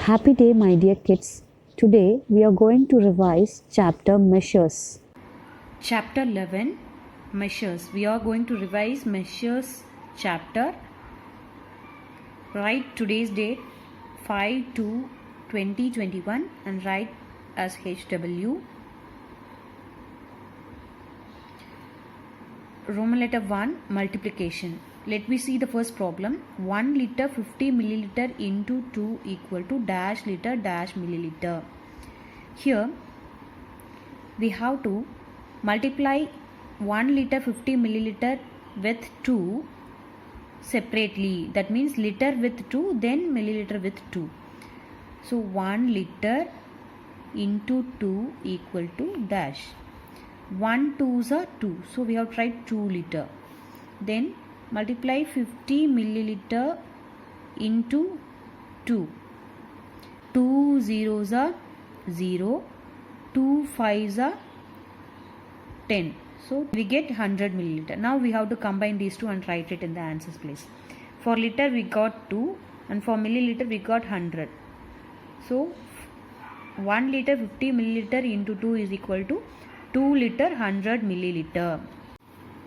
Happy day, my dear kids. Today we are going to revise chapter Measures. Chapter 11 Measures. We are going to revise Measures chapter. Write today's date 5/2/2021 and write as HW. Roman letter 1 multiplication. Let me see the first problem. 1 liter 50 milliliter into 2 equal to dash liter dash milliliter. Here we have to multiply 1 liter 50 milliliter with 2 separately. That means liter with 2, then milliliter with 2. So 1 liter into 2 equal to dash. 1 2s are 2. So we have tried 2 liter. Then multiply 50 milliliter into 2. 2 zeros are 0. 2 5s are 10. So we get 100 milliliter. Now we have to combine these two and write it in the answers place. For liter we got 2 and for milliliter we got 100. So 1 liter 50 milliliter into 2 is equal to 2 liter 100 milliliter.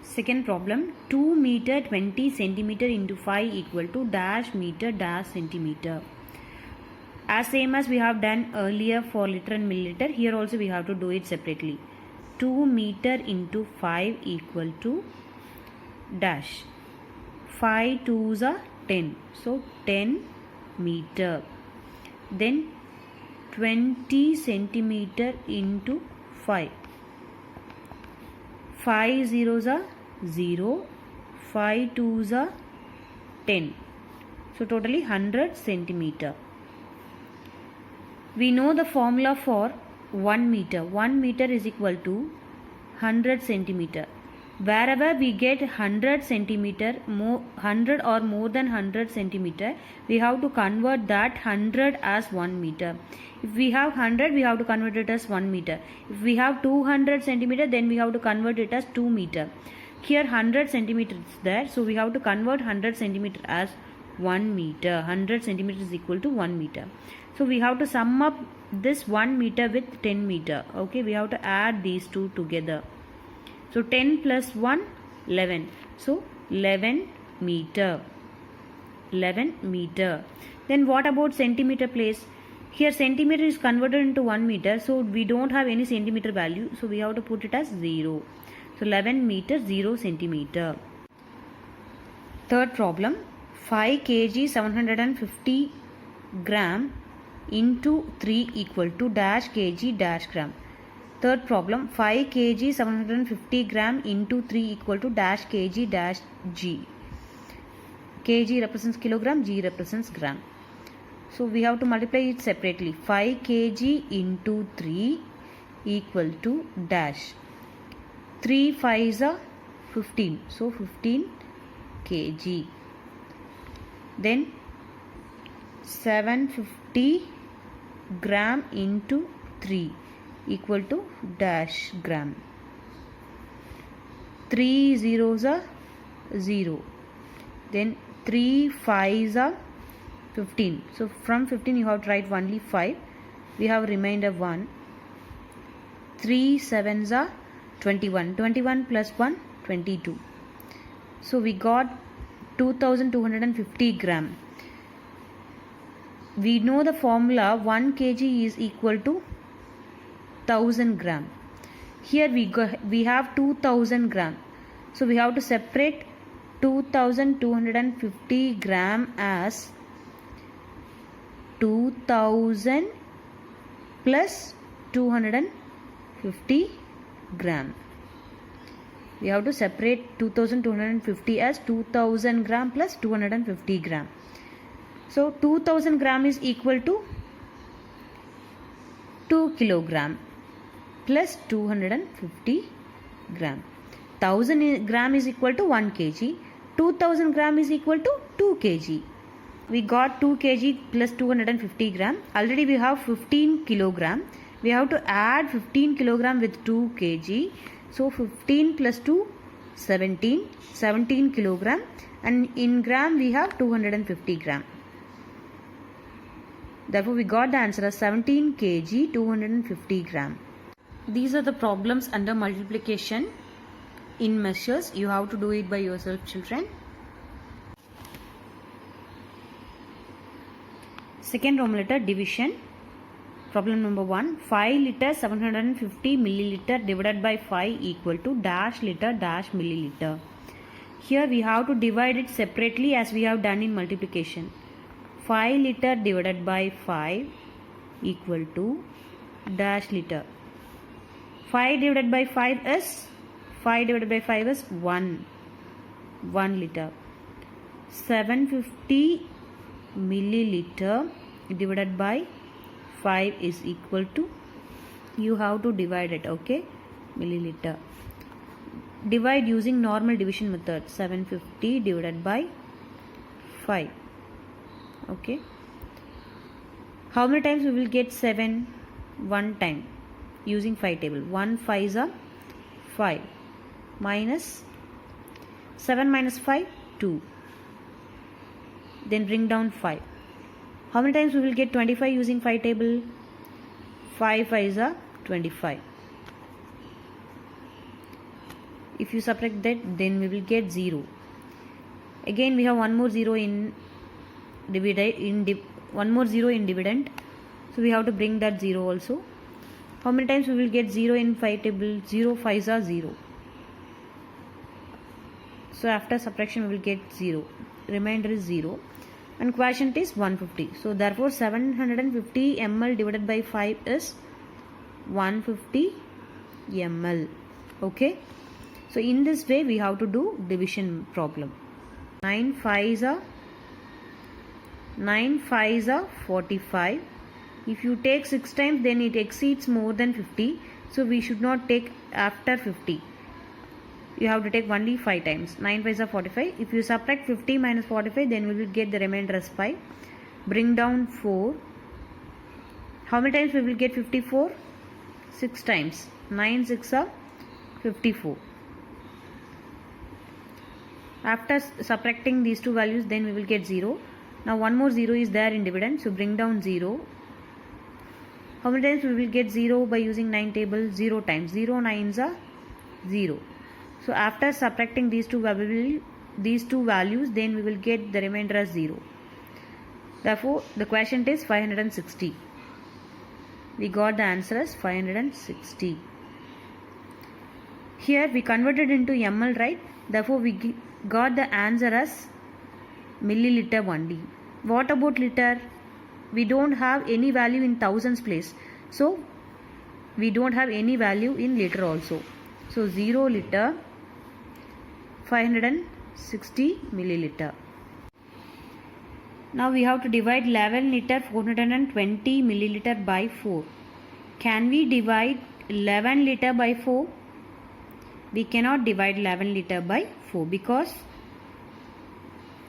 Second problem, 2 meter 20 centimeter into 5 equal to dash meter dash centimeter. As same as we have done earlier for liter and milliliter, here also we have to do it separately. 2 meter into 5 equal to dash. 5 2s are 10. So 10 meter. Then 20 centimeter into 5. 5 zeros are 0. 5 2s are 10. So totally 100 centimeter. We know the formula for 1 meter. 1 meter is equal to 100 centimeter. Wherever we get 100 centimeter, 100 or more than 100 centimeter, we have to convert that 100 as 1 meter. If we have 100, we have to convert it as 1 meter. If we have 200 centimeter, then we have to convert it as 2 meter. Here 100 centimeter is there, so we have to convert 100 centimeter as 1 meter. 100 centimeter is equal to 1 meter. So we have to sum up this 1 meter with 10 meter. Okay, we have to add these two together. So 10 plus 1, 11. So 11 meter. 11 meter. Then what about centimeter place? Here centimeter is converted into 1 meter. So we don't have any centimeter value. So we have to put it as 0. So 11 meter, 0 centimeter. Third problem. 5 kg 750 gram into 3 equal to dash kg dash gram. Third problem, 5 kg 750 gram into 3 equal to dash kg dash g. Kg represents kilogram, g represents gram. So we have to multiply it separately. 5 kg into 3 equal to dash. 3 5s are 15. So 15 kg. Then 750 gram into 3 equal to dash gram. 3 zeros are 0. Then 3 5s are 15. So from 15 you have to write only 5. We have remainder 1. 3 7s are 21. 21 plus 1, 22. So we got 2250 gram. We know the formula 1 kg is equal to 1000 gram. Here we have 2000 gram. So we have to separate 2250 gram as 2000 plus 250 gram. We have to separate 2250 as 2000 gram plus 250 gram. So 2000 gram is equal to 2 kilogram plus 250 gram. 1000 gram is equal to 1 kg. 2000 gram is equal to 2 kg. We got 2 kg plus 250 gram. Already we have 15 kilogram. We have to add 15 kilogram with 2 kg. So 15 plus 2, 17 kilogram, and in gram we have 250 gram. Therefore, we got the answer as 17 kg 250 gram. These are the problems under multiplication in measures. You have to do it by yourself, children. Second Roman letter, division. Problem number 1. 5 liter 750 milliliter divided by 5 equal to dash liter dash milliliter. Here we have to divide it separately as we have done in multiplication. 5 liter divided by 5 equal to dash liter. 5 divided by 5 is 1 liter. 750 milliliter divided by 5 is equal to, you have to divide it, okay, milliliter. Divide using normal division method. 750 divided by 5. Okay. How many times we will get 7? 1 time using 5 table. 1 5s are 5. Minus 7 minus 5, 2. Then bring down 5. How many times we will get 25 using 5 table? 5 5s are 25. If you subtract that, then we will get 0. Again we have one more 0 in dividend, so we have to bring that 0 also. How many times we will get 0 in 5 table? 0 5s are 0. So after subtraction we will get 0. Remainder is 0. And quotient is 150. So therefore 750 ml divided by 5 is 150 ml. Okay. So in this way we have to do division problem. 9 5s are 45. If you take 6 times, then it exceeds more than 50. So we should not take after 50. You have to take only 5 times. 9 5s are 45. If you subtract 50 minus 45, then we will get the remainder as 5. Bring down 4. How many times we will get 54? 6 times. 9 6 are 54. After subtracting these two values, then we will get 0. Now one more 0 is there in dividend, so bring down 0. How many times we will get 0 by using 9 table? 0 times. 0 9s are 0. So after subtracting these two values, then we will get the remainder as 0. Therefore, the quotient is 560. We got the answer as 560. Here we converted into ml, right? Therefore, we got the answer as milliliter only. What about liter? We don't have any value in thousands place. So, we don't have any value in liter also. So, 0 liter 560 milliliter. Now we have to divide 11 liter 420 milliliter by 4. Can we divide 11 liter by 4? We cannot divide 11 liter by 4 because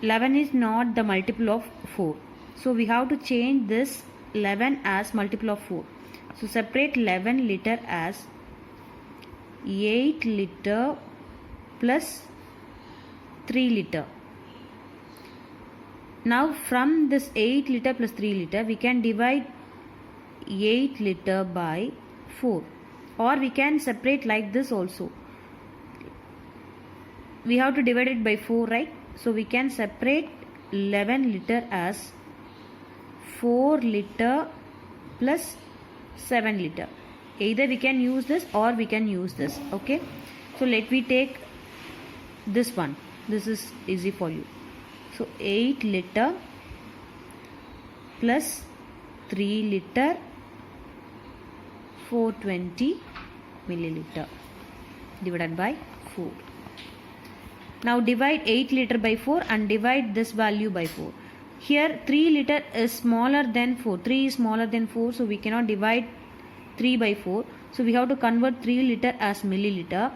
11 is not the multiple of 4. So we have to change this 11 as multiple of 4. So separate 11 liter as 8 liter plus 3 liter. Now from this 8 liter plus 3 liter, we can divide 8 liter by 4, or we can separate like this also. We have to divide it by 4, right? So we can separate 11 liter as 4 liter plus 7 liter. Either we can use this or we can use this. Okay. So let me take this one. This is easy for you. So 8 liter plus 3 liter 420 milliliter divided by 4. Now divide 8 liter by 4 and divide this value by 4. Here 3 liter is smaller than 4. 3 is smaller than 4, so we cannot divide 3 by 4. So we have to convert 3 liter as milliliter.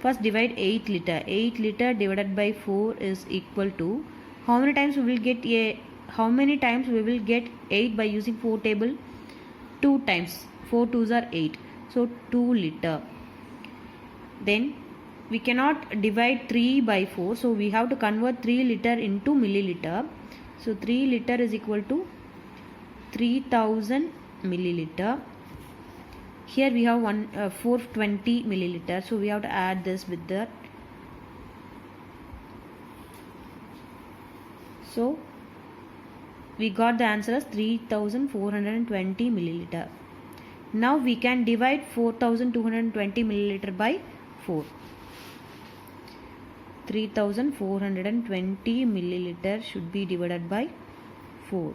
First divide 8 liter. 8 liter divided by 4 is equal to, how many times we will get 8 by using 4 table? 2 times. 4 2s are 8. So 2 liter. Then we cannot divide 3 by 4. So we have to convert 3 liter into milliliter. So 3 liter is equal to 3000 milliliter. Here we have 420 milliliter, so we have to add this with that. So we got the answer as 3420 milliliter. Now we can divide 4220 milliliter by 4. 3420 milliliter should be divided by 4.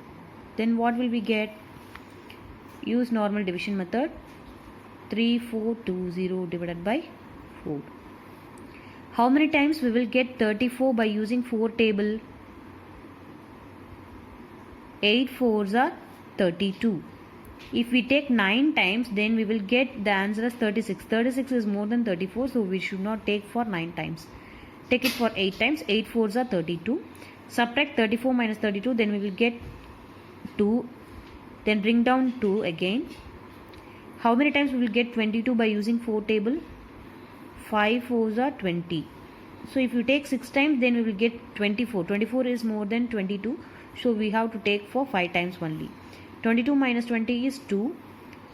Then what will we get? Use normal division method. 3420 divided by 4. How many times we will get 34 by using 4 table? 8 4s are 32. If we take 9 times, then we will get the answer as 36. 36 is more than 34, so we should not take for 9 times. Take it for 8 times. 8 4s are 32. Subtract 34 minus 32, then we will get 2. Then bring down 2 again. How many times we will get 22 by using 4 table? 5 4s are 20. So if you take 6 times, then we will get 24. 24 is more than 22. So we have to take for 5 times only. 22 minus 20 is 2.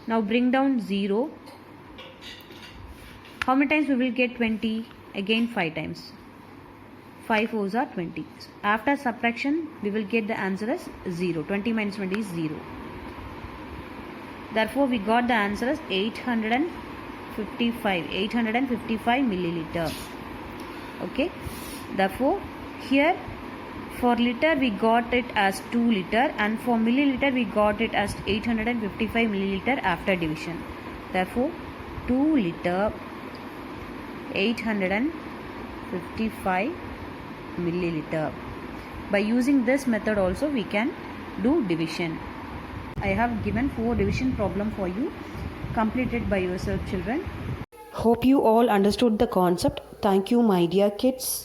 Now bring down 0. How many times we will get 20? Again 5 times. 5 4s are 20. After subtraction, we will get the answer as 0. 20 minus 20 is 0. Therefore, we got the answer as 855 milliliter. Okay. Therefore, here for liter we got it as 2 liter, and for milliliter we got it as 855 milliliter after division. Therefore 2 liter 855 milliliter. By using this method also we can do division. I have given 4 division problem for you. Complete it by yourself, children. Hope you all understood the concept. Thank you, my dear kids.